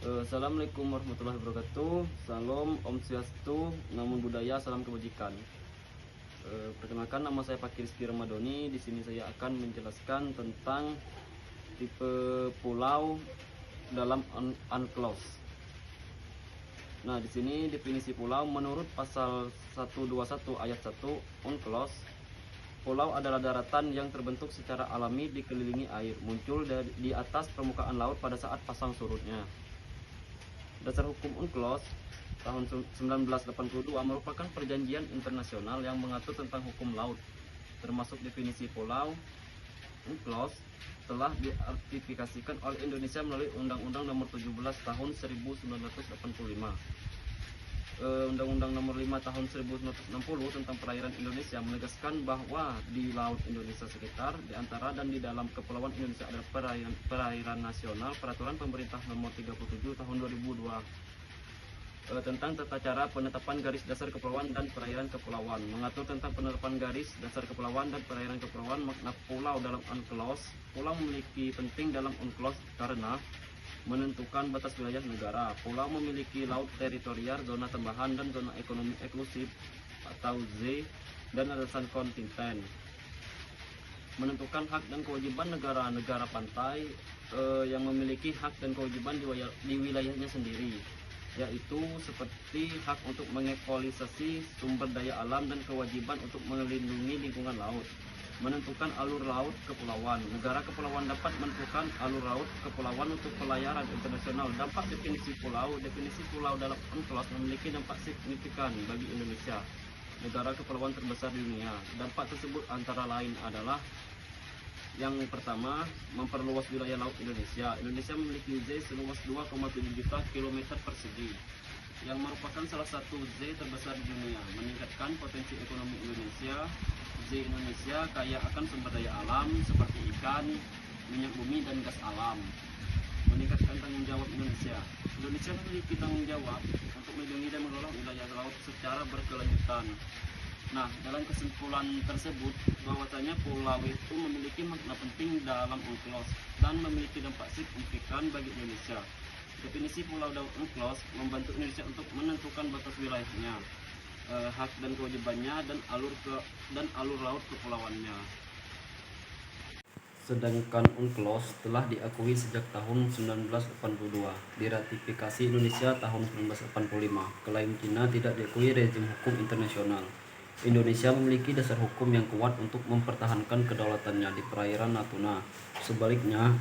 Assalamualaikum warahmatullahi wabarakatuh. Salam Om Swastiastu, Namo Buddhaya, salam kebajikan. Perkenalkan, nama saya Pak Rizky Ramadhani. Di sini saya akan menjelaskan tentang tipe pulau dalam UNCLOS. Nah, di sini definisi pulau menurut pasal 121 ayat 1 UNCLOS. Pulau adalah daratan yang terbentuk secara alami dikelilingi air, muncul di atas permukaan laut pada saat pasang surutnya. Dasar hukum UNCLOS tahun 1982 merupakan perjanjian internasional yang mengatur tentang hukum laut, termasuk definisi pulau. UNCLOS telah diratifikasikan oleh Indonesia melalui Undang-Undang Nomor 17 Tahun 1985. Undang-Undang Nomor 5 Tahun 1960 tentang perairan Indonesia menegaskan bahwa di laut Indonesia sekitar, di antara dan di dalam kepulauan Indonesia adalah perairan nasional. Peraturan Pemerintah Nomor 37 Tahun 2002 tentang tata cara penetapan garis dasar kepulauan dan perairan kepulauan mengatur tentang penetapan garis dasar kepulauan dan perairan kepulauan. Makna pulau dalam UNCLOS. Pulau memiliki penting dalam UNCLOS karena menentukan batas wilayah negara. Pulau memiliki laut teritorial, zona tambahan, dan zona ekonomi eksklusif atau Z, dan alasan kontinten. Menentukan hak dan kewajiban negara-negara pantai yang memiliki hak dan kewajiban di wilayahnya sendiri, yaitu seperti hak untuk mengeksploitasi sumber daya alam dan kewajiban untuk melindungi lingkungan laut. Menentukan alur laut kepulauan. Negara kepulauan dapat menentukan alur laut kepulauan untuk pelayaran internasional. Dampak definisi pulau. Definisi pulau dalam UNCLOS memiliki dampak signifikan bagi Indonesia, negara kepulauan terbesar di dunia. Dampak tersebut antara lain adalah: yang pertama, memperluas wilayah laut Indonesia. Indonesia memiliki Z seluas 2,7 juta kilometer persegi, yang merupakan salah satu Z terbesar di dunia. Meningkatkan potensi ekonomi Indonesia. Z Indonesia kaya akan sumber daya alam seperti ikan, minyak bumi, dan gas alam. Meningkatkan tanggung jawab Indonesia. Indonesia memiliki tanggung jawab untuk melindungi dan mengelola wilayah laut secara berkelanjutan. Nah, dalam kesimpulan tersebut, bahwasanya pulau itu memiliki makna penting dalam UNCLOS dan memiliki dampak signifikan bagi Indonesia. Definisi pulau dalam UNCLOS membantu Indonesia untuk menentukan batas wilayahnya, hak dan kewajibannya, dan alur laut kepulauannya. Sedangkan UNCLOS telah diakui sejak tahun 1982, diratifikasi Indonesia tahun 1985. Klaim Cina tidak diakui rezim hukum internasional. Indonesia memiliki dasar hukum yang kuat untuk mempertahankan kedaulatannya di perairan Natuna. Sebaliknya,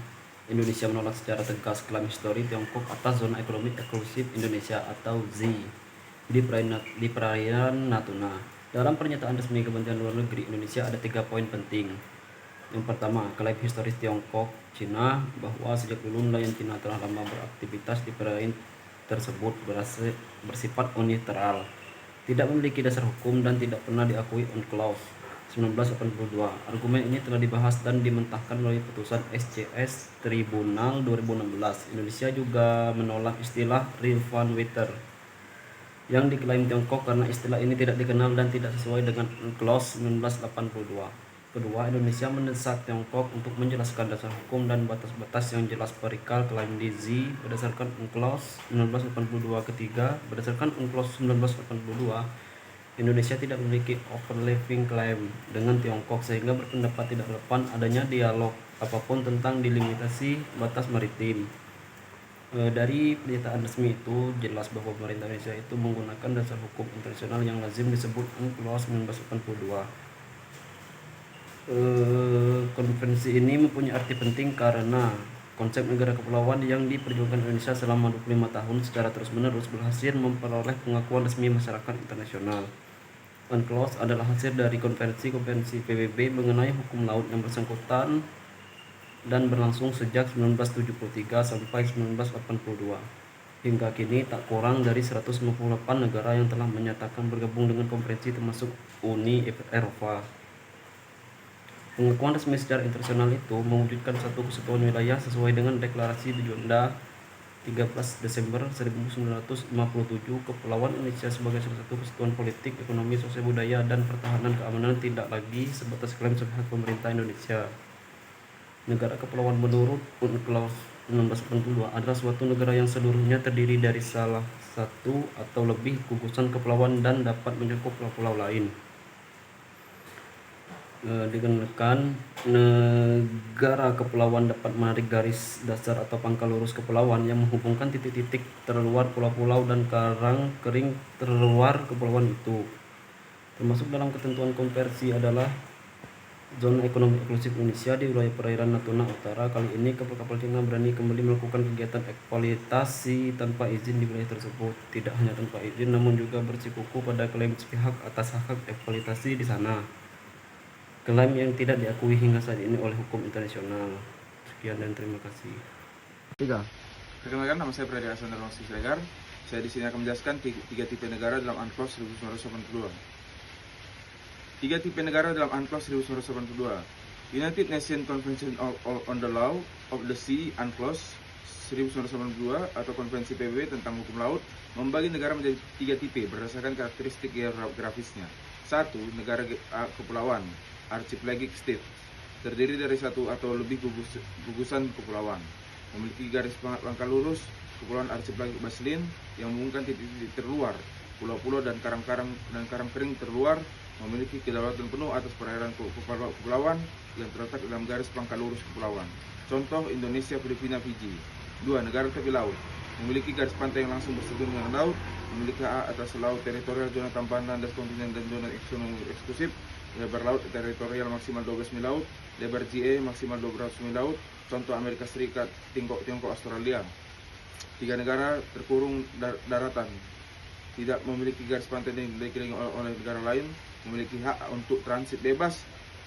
Indonesia menolak secara tegas klaim histori Tiongkok atas zona ekonomi eksklusif Indonesia atau Z di perairan Natuna. Dalam pernyataan resmi Kementerian Luar Negeri Indonesia ada 3 poin penting. Yang pertama, klaim historis Tiongkok Cina bahwa sejak dulu nelayan Cina telah lama beraktivitas di perairan tersebut bersifat unilateral, tidak memiliki dasar hukum, dan tidak pernah diakui UNCLOS 1982. Argumen ini telah dibahas dan dimentahkan melalui putusan SCS Tribunal 2016. Indonesia juga menolak istilah River Water yang diklaim Tiongkok karena istilah ini tidak dikenal dan tidak sesuai dengan UNCLOS 1982. Kedua, Indonesia mendesak Tiongkok untuk menjelaskan dasar hukum dan batas-batas yang jelas perihal klaim di Z berdasarkan UNCLOS 1982. Ketiga, berdasarkan UNCLOS 1982, Indonesia tidak memiliki overlapping klaim dengan Tiongkok sehingga berpendapat tidak relevan adanya dialog apapun tentang delimitasi batas maritim. Dari pernyataan resmi itu jelas bahwa pemerintah Indonesia itu menggunakan dasar hukum internasional yang lazim disebut UNCLOS 1982. Konvensi ini mempunyai arti penting karena konsep negara kepulauan yang diperjuangkan Indonesia selama 25 tahun secara terus-menerus berhasil memperoleh pengakuan resmi masyarakat internasional. UNCLOS adalah hasil dari konvensi-konvensi PBB mengenai hukum laut yang bersangkutan dan berlangsung sejak 1973 sampai 1982. Hingga kini tak kurang dari 158 negara yang telah menyatakan bergabung dengan konvensi, termasuk Uni Eropa. Pengakuan resmi secara internasional itu mewujudkan satu kesatuan wilayah sesuai dengan Deklarasi Juanda 13 Desember 1957. Kepulauan Indonesia sebagai salah satu kesatuan politik, ekonomi, sosial, budaya, dan pertahanan keamanan tidak lagi sebatas klaim sepihak pemerintah Indonesia. Negara kepulauan menurut UNCLOS 1682 adalah suatu negara yang seluruhnya terdiri dari salah satu atau lebih gugusan kepulauan dan dapat mencakup pulau-pulau lain. Dikenakan negara kepulauan dapat menarik garis dasar atau pangkal lurus kepulauan yang menghubungkan titik-titik terluar pulau-pulau dan karang kering terluar kepulauan itu. Termasuk dalam ketentuan konversi adalah zona ekonomi eksklusif Indonesia di wilayah perairan Natuna Utara. Kali ini kapal-kapal Cina berani kembali melakukan kegiatan eksploitasi tanpa izin di wilayah tersebut. Tidak hanya tanpa izin, namun juga bersikukuh pada klaim sepihak atas hak eksploitasi di sana. Klaim yang tidak diakui hingga saat ini oleh hukum internasional. Sekian dan terima kasih. 3. Perkenalkan, nama saya Pradi Hasan Darmawan Siregar. Saya di sini akan menjelaskan tiga tipe negara dalam UNCLOS 1982. Tiga tipe negara dalam UNCLOS 1982. United Nations Convention on the Law of the Sea UNCLOS 1982 atau Konvensi PBB tentang hukum laut membagi negara menjadi tiga tipe berdasarkan karakteristik geografisnya. 1. Negara kepulauan archipelagic state, terdiri dari satu atau lebih gugusan kepulauan, memiliki garis pangkal lurus. Kepulauan archipelagic baselin yang menghubungkan titik-titik terluar, pulau-pulau dan karang kering terluar, memiliki kedaulatan penuh atas perairan kepulauan yang terletak dalam garis pangkal lurus kepulauan. Contoh: Indonesia, Filipina, Fiji. 2. Negara tepi laut, memiliki garis pantai yang langsung bersekutu dengan laut, memiliki hak atas laut teritorial, zona tambahan, landas kontinen, dan zona ekonomi eksklusif. Lebar laut teritorial maksimal 12 mil laut, lebar GA maksimal 200 mil laut. Contoh: Amerika Serikat, Tiongkok, Australia. 3. Negara terkurung daratan, tidak memiliki garis pantai yang dikelilingi oleh negara lain, memiliki hak untuk transit bebas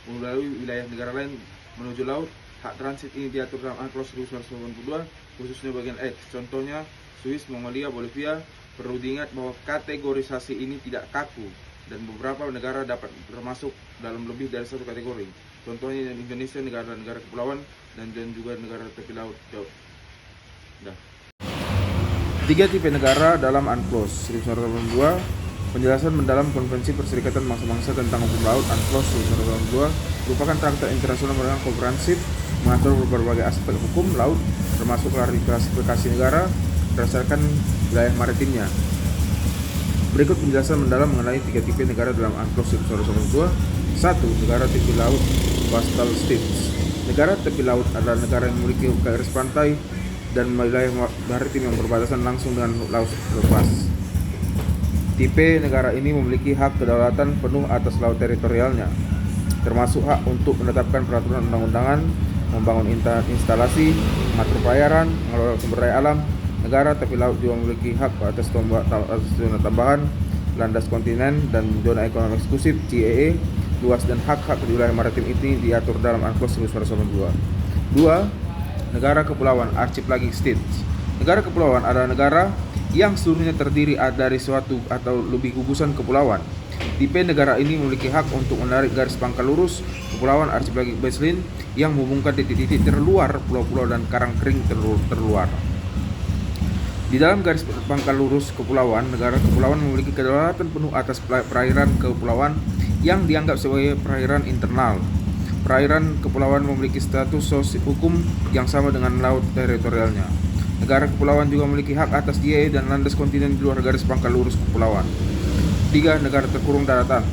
melalui wilayah negara lain menuju laut. Hak transit ini diatur dalam UNCLOS 1982, khususnya bagian X. Contohnya Swiss, Mongolia, Bolivia. Perlu diingat bahwa kategorisasi ini tidak kaku dan beberapa negara dapat termasuk dalam lebih dari satu kategori. Contohnya Indonesia, negara kepulauan, dan juga negara tepi laut. Tiga tipe negara dalam UNCLOS 1982. Penjelasan mendalam Konvensi Perserikatan Bangsa-Bangsa tentang Hukum Laut UNCLOS 1982 merupakan traktat internasional yang komprehensif mengatur berbagai aspek hukum laut, termasuk klasifikasi negara berdasarkan wilayah maritimnya. Berikut penjelasan mendalam mengenai tiga tipe negara dalam UNCLOS 1982. 1. Negara tepi laut coastal states. Negara tepi laut adalah negara yang memiliki garis pantai dan wilayah maritim yang berbatasan langsung dengan laut lepas. Tipe negara ini memiliki hak kedaulatan penuh atas laut teritorialnya, termasuk hak untuk menetapkan peraturan undang-undangan, membangun instalasi, mengatur pelayaran, mengelola sumber daya alam. Negara tepi laut juga memiliki hak atas zona tambahan, landas kontinen, dan zona ekonomi eksklusif (GEE). Luas dan hak-hak di wilayah maritim ini diatur dalam UNCLOS 1982. 2. Negara kepulauan archipelagic states. Negara kepulauan adalah negara yang seluruhnya terdiri dari suatu atau lebih gugusan kepulauan. Tipe negara ini memiliki hak untuk menarik garis pangkal lurus kepulauan archipelagic baselin yang menghubungkan titik-titik terluar pulau-pulau dan karang kering terluar. Di dalam garis pangkal lurus kepulauan, negara kepulauan memiliki kedaulatan penuh atas perairan kepulauan yang dianggap sebagai perairan internal. Perairan kepulauan memiliki status hukum yang sama dengan laut teritorialnya. Negara kepulauan juga memiliki hak atas GA dan landas kontinen di luar garis pangkal lurus kepulauan. 3. Negara terkurung daratan,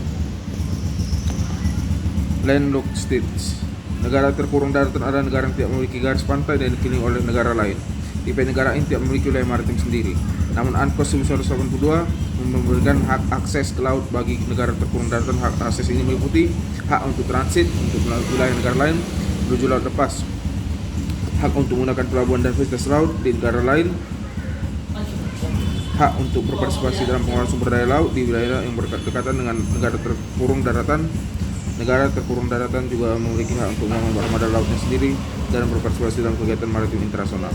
landlocked states. Negara terkurung daratan adalah negara yang tidak memiliki garis pantai dan dikelilingi oleh negara lain. Tipe negara ini tidak memiliki wilayah maritim sendiri. Namun UNCLOS 1982 memberikan hak akses ke laut bagi negara terkurung daratan. Hak akses ini meliputi hak untuk transit untuk melalui wilayah negara lain menuju laut lepas, hak untuk menggunakan pelabuhan dan fasilitas laut di negara lain, hak untuk berpartisipasi dalam pengelolaan sumber daya laut di wilayah yang berdekatan dengan negara terkurung daratan. Negara terkurung daratan juga memiliki hak untuk mengamankan armada lautnya sendiri dan berpartisipasi dalam kegiatan maritim internasional.